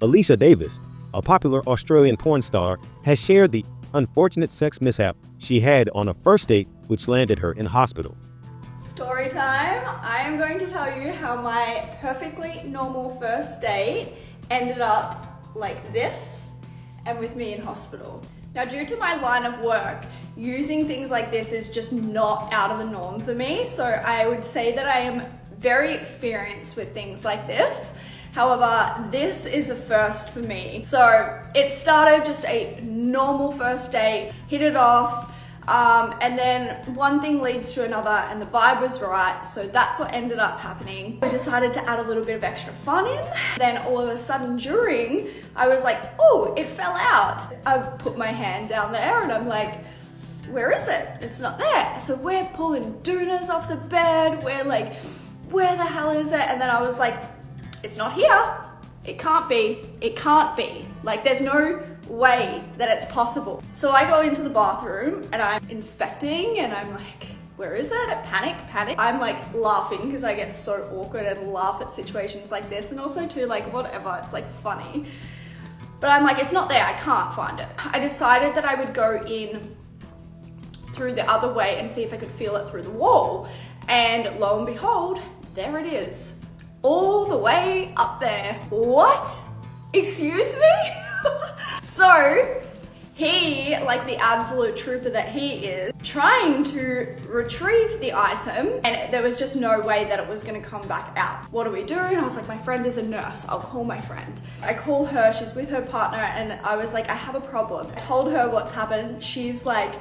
Alicia Davis, a popular Australian porn star, has shared the unfortunate sex mishap she had on a first date which landed her in hospital. Story time. I am going to tell you how my perfectly normal first date ended up like this and with me in hospital. Now, due to my line of work, using things like this is just not out of the norm for me. So I would say that I am very experienced with things like this. However, this is a first for me. So it started just a normal first date, hit it off, and then one thing leads to another and the vibe was right. So that's what ended up happening. I decided to add a little bit of extra fun in. Then all of a sudden during, I was like, oh, it fell out. I put my hand down there and I'm like, where is it? It's not there. So we're pulling doonas off the bed. We're like, where the hell is it? And then I was like, it's not here. It can't be. It can't be. Like, there's no way that it's possible. So I go into the bathroom and I'm inspecting and I'm like, where is it? Panic. I'm like laughing because I get so awkward and laugh at situations like this, and also too, like, whatever, it's like funny. But I'm like, it's not there, I can't find it. I decided that I would go in through the other way and see if I could feel it through the wall. And lo and behold, there it is. All the way up there. What? Excuse me? So he, like the absolute trooper that he is, trying to retrieve the item, and there was just no way that it was gonna come back out. What do we do? And I was like, my friend is a nurse, I'll call my friend. I call her, she's with her partner, and I was like, I have a problem. I told her what's happened. She's like,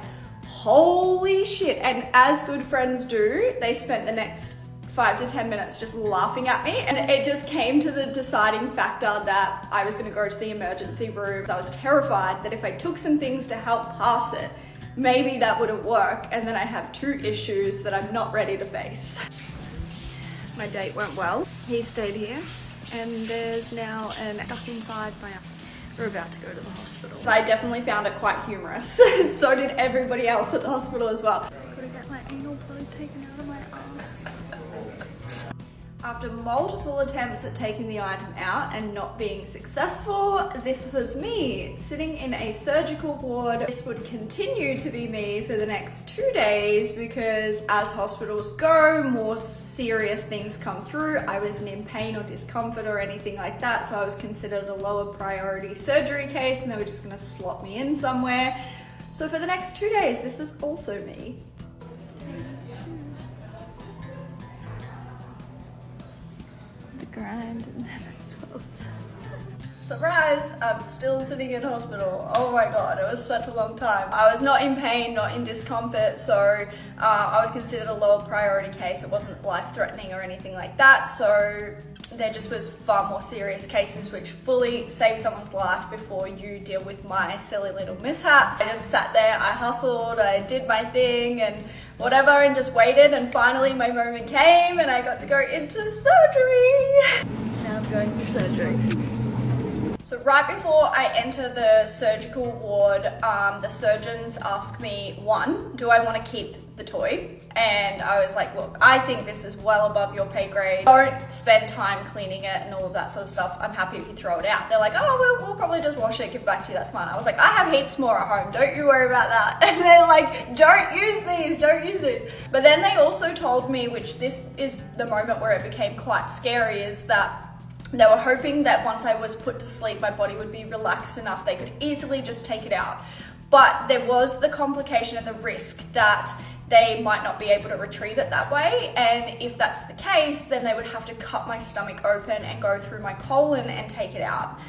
holy shit. And as good friends do, they spent the next 5 to 10 minutes just laughing at me, and it just came to the deciding factor that I was going to go to the emergency room. I was terrified that if I took some things to help pass it, maybe that wouldn't work, and then I have 2 issues that I'm not ready to face. My date went well. He stayed here, and there's now an stuck inside my We're about to go to the hospital. So I definitely found it quite humorous. So did everybody else at the hospital as well. Gotta get my anal plug taken out of my ass. After multiple attempts at taking the item out and not being successful, this was me sitting in a surgical ward. This would continue to be me for the next 2 days because as hospitals go, more serious things come through. I wasn't in pain or discomfort or anything like that, so I was considered a lower priority surgery case and they were just gonna slot me in somewhere. So for the next 2 days, this is also me. Grind never stops. Surprise! I'm still sitting in hospital. Oh my god, it was such a long time. I was not in pain, not in discomfort, so I was considered a lower priority case. It wasn't life-threatening or anything like that, so there just was far more serious cases which fully save someone's life before you deal with my silly little mishaps. I just sat there, I hustled, I did my thing and whatever, and just waited, and finally my moment came and I got to go into surgery. Now I'm going to surgery. So right before I enter the surgical ward, the surgeons asked me, 1, do I want to keep the toy? And I was like, look, I think this is well above your pay grade. Don't spend time cleaning it and all of that sort of stuff. I'm happy if you throw it out. They're like, oh, we'll probably just wash it, give it back to you, that's fine. I was like, I have heaps more at home, don't you worry about that. And they're like, don't use these, don't use it. But then they also told me, which this is the moment where it became quite scary, is that they were hoping that once I was put to sleep, my body would be relaxed enough they could easily just take it out. But there was the complication and the risk that they might not be able to retrieve it that way. And if that's the case, then they would have to cut my stomach open and go through my colon and take it out.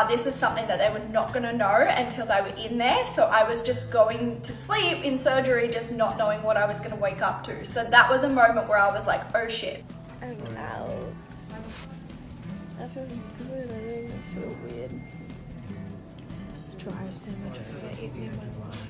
This is something that they were not gonna know until they were in there. So I was just going to sleep in surgery, just not knowing what I was gonna wake up to. So that was a moment where I was like, oh shit. Oh no. I feel good, I feel weird. It's just the driest sandwich I've ever eaten in my life.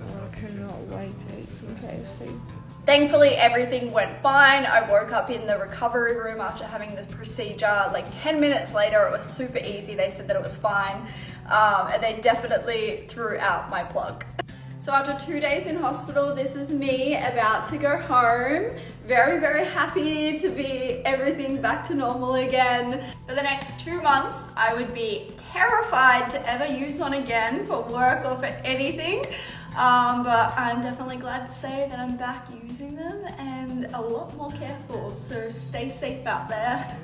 Oh, I cannot wait to eat some KFC. Thankfully, everything went fine. I woke up in the recovery room after having the procedure. Like 10 minutes later, it was super easy. They said that it was fine. And they definitely threw out my plug. So after 2 days in hospital, this is me about to go home. Very, very happy to be everything back to normal again. For the next 2 months, I would be terrified to ever use one again for work or for anything. But I'm definitely glad to say that I'm back using them and a lot more careful, so stay safe out there.